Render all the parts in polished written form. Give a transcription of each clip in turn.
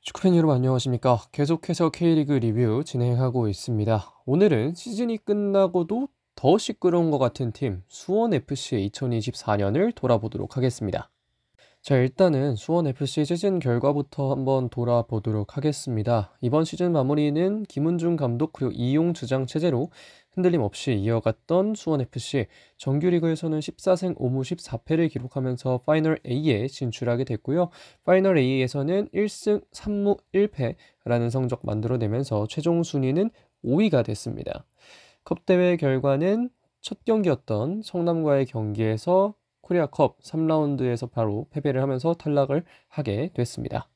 축구팬 여러분 안녕하십니까? 계속해서 K리그 리뷰 진행하고 있습니다. 오늘은 시즌이 끝나고도 더 시끄러운 것 같은 팀 수원FC의 2024년을 돌아보도록 하겠습니다. 자, 일단은 수원FC 시즌 결과부터 한번 돌아보도록 하겠습니다. 이번 시즌 마무리는 김은중 감독 그리고 이용 주장 체제로 흔들림 없이 이어갔던 수원FC. 정규리그에서는 14승 5무 14패를 기록하면서 파이널 A에 진출하게 됐고요. 파이널 A에서는 1승 3무 1패라는 성적 만들어내면서 최종 순위는 5위가 됐습니다. 컵대회 결과는 첫 경기였던 성남과의 경기에서 코리아컵 3라운드에서 바로 패배를 하면서 탈락을 하게 됐습니다.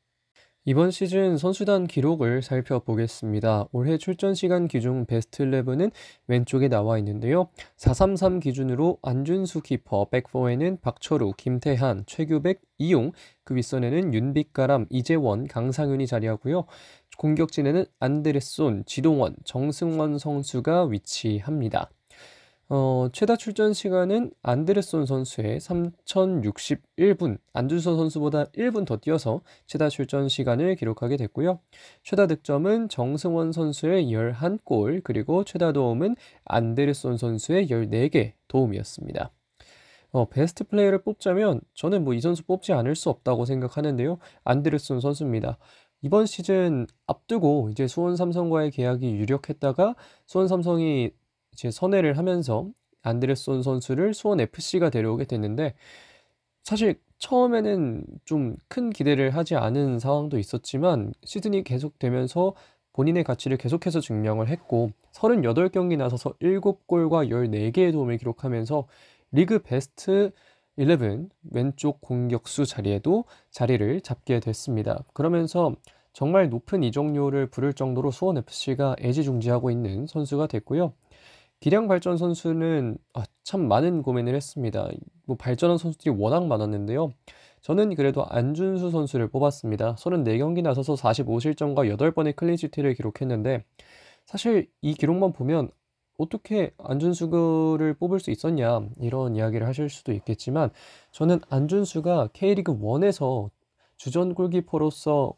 이번 시즌 선수단 기록을 살펴보겠습니다. 올해 출전 시간 기준 베스트 11은 왼쪽에 나와 있는데요. 433 기준으로 안준수 키퍼, 백포에는 박철우, 김태한, 최규백, 이용, 그 윗선에는 윤빛가람, 이재원, 강상윤이 자리하고요. 공격진에는 안드레손, 지동원, 정승원 선수가 위치합니다. 최다 출전 시간은 안데르손 선수의 3061분, 안준서 선수보다 1분 더 뛰어서 최다 출전 시간을 기록하게 됐고요. 최다 득점은 정승원 선수의 11골, 그리고 최다 도움은 안데르손 선수의 14개 도움이었습니다. 베스트 플레이를 뽑자면 저는 이 선수 뽑지 않을 수 없다고 생각하는데요. 안데르손 선수입니다. 이번 시즌 앞두고 이제 수원 삼성과의 계약이 유력했다가 수원 삼성이 이제 선회를 하면서 안데르손 선수를 수원 FC가 데려오게 됐는데, 사실 처음에는 좀 큰 기대를 하지 않은 상황도 있었지만 시즌이 계속되면서 본인의 가치를 계속해서 증명을 했고 38경기 나서서 7골과 14개의 도움을 기록하면서 리그 베스트 11 왼쪽 공격수 자리에도 자리를 잡게 됐습니다. 그러면서 정말 높은 이적료를 부를 정도로 수원 FC가 애지중지하고 있는 선수가 됐고요. 기량 발전 선수는 참 많은 고민을 했습니다. 발전한 선수들이 워낙 많았는데요. 저는 그래도 안준수 선수를 뽑았습니다. 34경기 나서서 45실점과 8번의 클린시트를 기록했는데, 사실 이 기록만 보면 어떻게 안준수를 뽑을 수 있었냐 이런 이야기를 하실 수도 있겠지만, 저는 안준수가 K리그 1에서 주전 골키퍼로서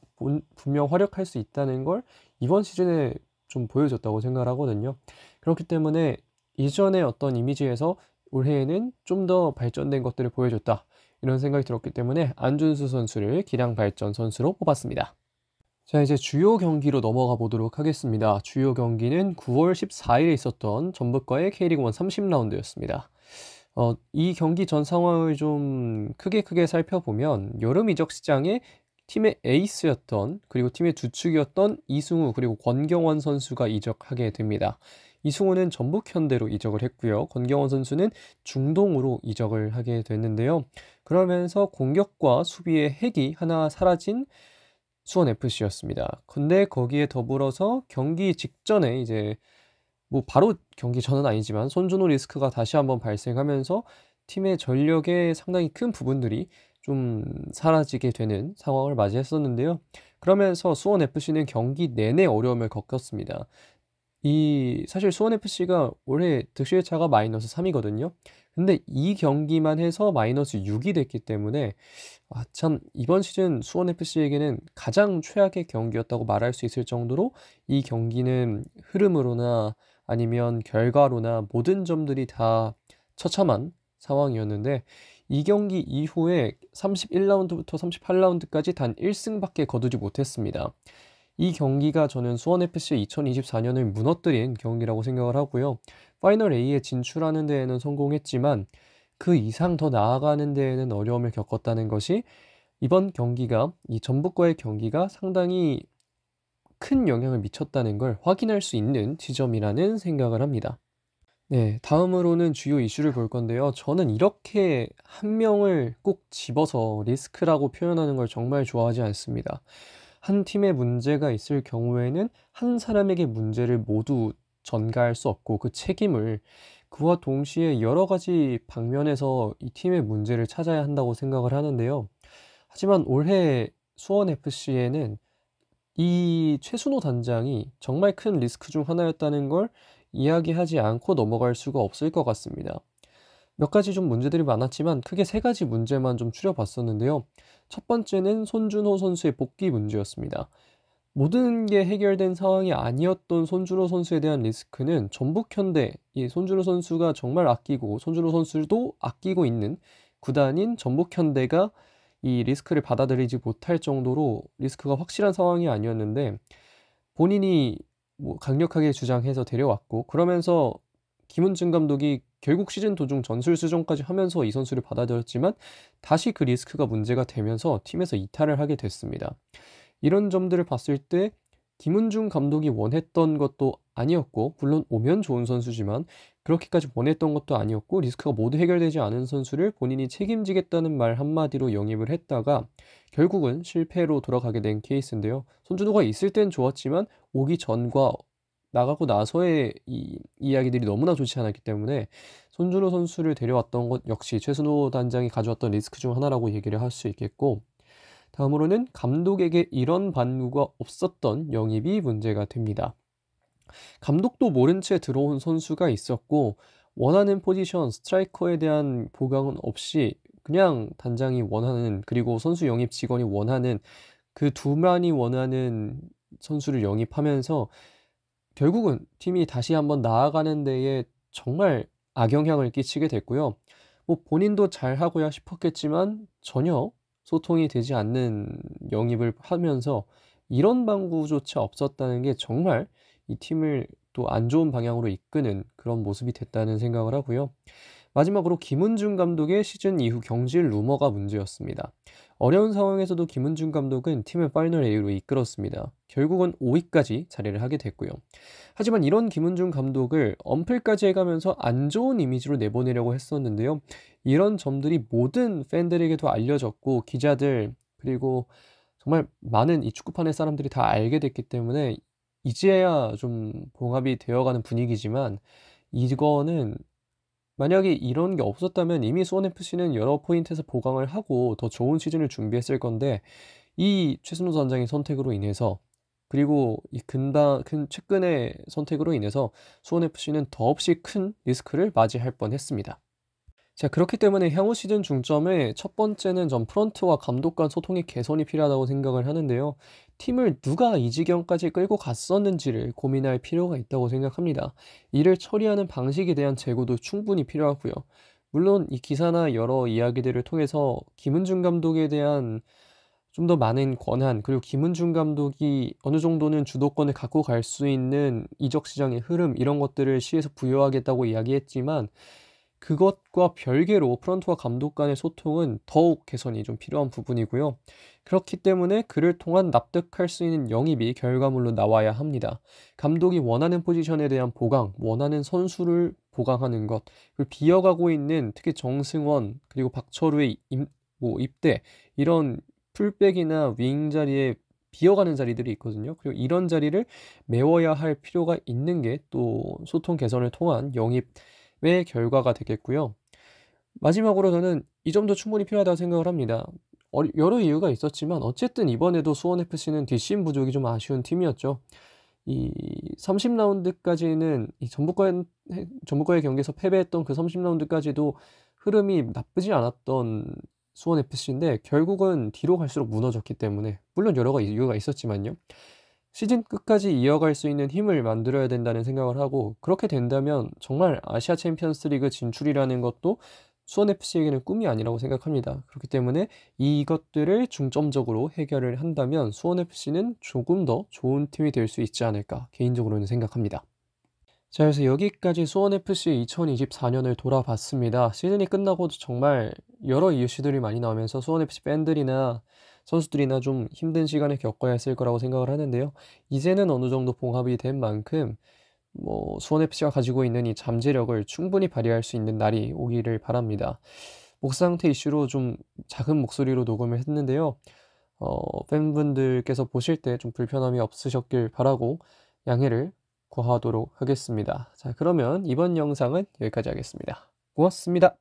분명 활약할 수 있다는 걸 이번 시즌에 좀 보여줬다고 생각을 하거든요. 그렇기 때문에 이전의 어떤 이미지에서 올해에는 좀 더 발전된 것들을 보여줬다, 이런 생각이 들었기 때문에 안준수 선수를 기량 발전 선수로 뽑았습니다. 자, 이제 주요 경기로 넘어가 보도록 하겠습니다. 주요 경기는 9월 14일에 있었던 전북과의 K리그 1 30라운드였습니다. 이 경기 전 상황을 좀 크게 살펴보면 여름 이적 시장에 팀의 에이스였던, 그리고 팀의 주축이었던 이승우 그리고 권경원 선수가 이적하게 됩니다. 이승우는 전북 현대로 이적을 했고요. 권경원 선수는 중동으로 이적을 하게 됐는데요. 그러면서 공격과 수비의 핵이 하나 사라진 수원 FC였습니다. 근데 거기에 더불어서 경기 직전에 이제 바로 경기 전은 아니지만 손준호 리스크가 다시 한번 발생하면서 팀의 전력의 상당히 큰 부분들이 좀 사라지게 되는 상황을 맞이했었는데요. 그러면서 수원 FC는 경기 내내 어려움을 겪었습니다. 사실 수원 FC가 올해 득실 차가 마이너스 3이거든요. 근데 이 경기만 해서 마이너스 6이 됐기 때문에 참 이번 시즌 수원 FC에게는 가장 최악의 경기였다고 말할 수 있을 정도로 이 경기는 흐름으로나 아니면 결과로나 모든 점들이 다 처참한 상황이었는데, 이 경기 이후에 31라운드부터 38라운드까지 단 1승밖에 거두지 못했습니다. 이 경기가 저는 수원FC의 2024년을 무너뜨린 경기라고 생각을 하고요. 파이널 A에 진출하는 데에는 성공했지만 그 이상 더 나아가는 데에는 어려움을 겪었다는 것이, 이번 경기가, 이 전북과의 경기가 상당히 큰 영향을 미쳤다는 걸 확인할 수 있는 지점이라는 생각을 합니다. 네, 다음으로는 주요 이슈를 볼 건데요. 저는 이렇게 한 명을 꼭 집어서 리스크라고 표현하는 걸 정말 좋아하지 않습니다. 한 팀에 문제가 있을 경우에는 한 사람에게 문제를 모두 전가할 수 없고 그 책임을 그와 동시에 여러 가지 방면에서 이 팀의 문제를 찾아야 한다고 생각을 하는데요. 하지만 올해 수원 FC에는 이 최순호 단장이 정말 큰 리스크 중 하나였다는 걸 이야기하지 않고 넘어갈 수가 없을 것 같습니다. 몇 가지 좀 문제들이 많았지만 크게 세 가지 문제만 좀 추려봤었는데요. 첫 번째는 손준호 선수의 복귀 문제였습니다. 모든 게 해결된 상황이 아니었던 손준호 선수에 대한 리스크는 전북현대, 이 손준호 선수가 정말 아끼고 손준호 선수도 아끼고 있는 구단인 전북현대가 이 리스크를 받아들이지 못할 정도로 리스크가 확실한 상황이 아니었는데, 본인이 뭐 강력하게 주장해서 데려왔고, 그러면서 김은중 감독이 결국 시즌 도중 전술 수정까지 하면서 이 선수를 받아들였지만 다시 그 리스크가 문제가 되면서 팀에서 이탈을 하게 됐습니다. 이런 점들을 봤을 때 김은중 감독이 원했던 것도 아니었고, 물론 오면 좋은 선수지만 그렇게까지 원했던 것도 아니었고, 리스크가 모두 해결되지 않은 선수를 본인이 책임지겠다는 말 한마디로 영입을 했다가 결국은 실패로 돌아가게 된 케이스인데요. 손준호가 있을 땐 좋았지만 오기 전과 나가고 나서의 이 이야기들이 너무나 좋지 않았기 때문에 손준호 선수를 데려왔던 것 역시 최순호 단장이 가져왔던 리스크 중 하나라고 얘기를 할 수 있겠고, 다음으로는 감독에게 이런 반구가 없었던 영입이 문제가 됩니다. 감독도 모른 채 들어온 선수가 있었고, 원하는 포지션 스트라이커에 대한 보강은 없이 그냥 단장이 원하는, 그리고 선수 영입 직원이 원하는 그 두만이 원하는 선수를 영입하면서 결국은 팀이 다시 한번 나아가는 데에 정말 악영향을 끼치게 됐고요. 뭐 본인도 잘하고야 싶었겠지만 전혀 소통이 되지 않는 영입을 하면서 이런 방구조차 없었다는 게 정말 이 팀을 또 안 좋은 방향으로 이끄는 그런 모습이 됐다는 생각을 하고요. 마지막으로 김은중 감독의 시즌 이후 경질 루머가 문제였습니다. 어려운 상황에서도 김은중 감독은 팀을 파이널 A로 이끌었습니다. 결국은 5위까지 자리를 하게 됐고요. 하지만 이런 김은중 감독을 언플까지 해가면서 안 좋은 이미지로 내보내려고 했었는데요. 이런 점들이 모든 팬들에게도 알려졌고, 기자들 그리고 정말 많은 이 축구판의 사람들이 다 알게 됐기 때문에 이제야 좀 봉합이 되어가는 분위기지만, 이거는 만약에 이런 게 없었다면 이미 수원FC는 여러 포인트에서 보강을 하고 더 좋은 시즌을 준비했을 건데, 이 최순호 단장의 선택으로 인해서, 그리고 이 최근의 선택으로 인해서 수원FC는 더없이 큰 리스크를 맞이할 뻔했습니다. 자, 그렇기 때문에 향후 시즌 중점의 첫 번째는 전 프런트와 감독 간 소통의 개선이 필요하다고 생각을 하는데요. 팀을 누가 이 지경까지 끌고 갔었는지를 고민할 필요가 있다고 생각합니다. 이를 처리하는 방식에 대한 재고도 충분히 필요하고요. 물론 이 기사나 여러 이야기들을 통해서 김은중 감독에 대한 좀 더 많은 권한, 그리고 김은중 감독이 어느 정도는 주도권을 갖고 갈 수 있는 이적 시장의 흐름, 이런 것들을 시에서 부여하겠다고 이야기했지만, 그것과 별개로 프런트와 감독 간의 소통은 더욱 개선이 좀 필요한 부분이고요. 그렇기 때문에 그를 통한 납득할 수 있는 영입이 결과물로 나와야 합니다. 감독이 원하는 포지션에 대한 보강, 원하는 선수를 보강하는 것, 그리고 비어가고 있는 특히 정승원 그리고 박철우의 입대, 이런 풀백이나 윙 자리에 비어가는 자리들이 있거든요. 그리고 이런 자리를 메워야 할 필요가 있는 게 또 소통 개선을 통한 영입의 결과가 되겠고요. 마지막으로 저는 이 점도 충분히 필요하다고 생각을 합니다. 여러 이유가 있었지만 어쨌든 이번에도 수원FC는 뒷심 부족이 좀 아쉬운 팀이었죠. 이 30라운드까지는 이 전북과의 경기에서 패배했던 그 30라운드까지도 흐름이 나쁘지 않았던 수원FC인데, 결국은 뒤로 갈수록 무너졌기 때문에, 물론 여러 가지 이유가 있었지만요. 시즌 끝까지 이어갈 수 있는 힘을 만들어야 된다는 생각을 하고, 그렇게 된다면 정말 아시아 챔피언스 리그 진출이라는 것도 수원FC에게는 꿈이 아니라고 생각합니다. 그렇기 때문에 이것들을 중점적으로 해결을 한다면 수원FC는 조금 더 좋은 팀이 될 수 있지 않을까 개인적으로는 생각합니다. 자, 그래서 여기까지 수원FC 2024년을 돌아봤습니다. 시즌이 끝나고도 정말 여러 이슈들이 많이 나오면서 수원FC 팬들이나 선수들이나 좀 힘든 시간을 겪어야 했을 거라고 생각을 하는데요. 이제는 어느 정도 봉합이 된 만큼 수원FC가 가지고 있는 이 잠재력을 충분히 발휘할 수 있는 날이 오기를 바랍니다. 목 상태 이슈로 좀 작은 목소리로 녹음을 했는데요. 팬분들께서 보실 때 좀 불편함이 없으셨길 바라고 양해를 구하도록 하겠습니다. 자, 그러면 이번 영상은 여기까지 하겠습니다. 고맙습니다.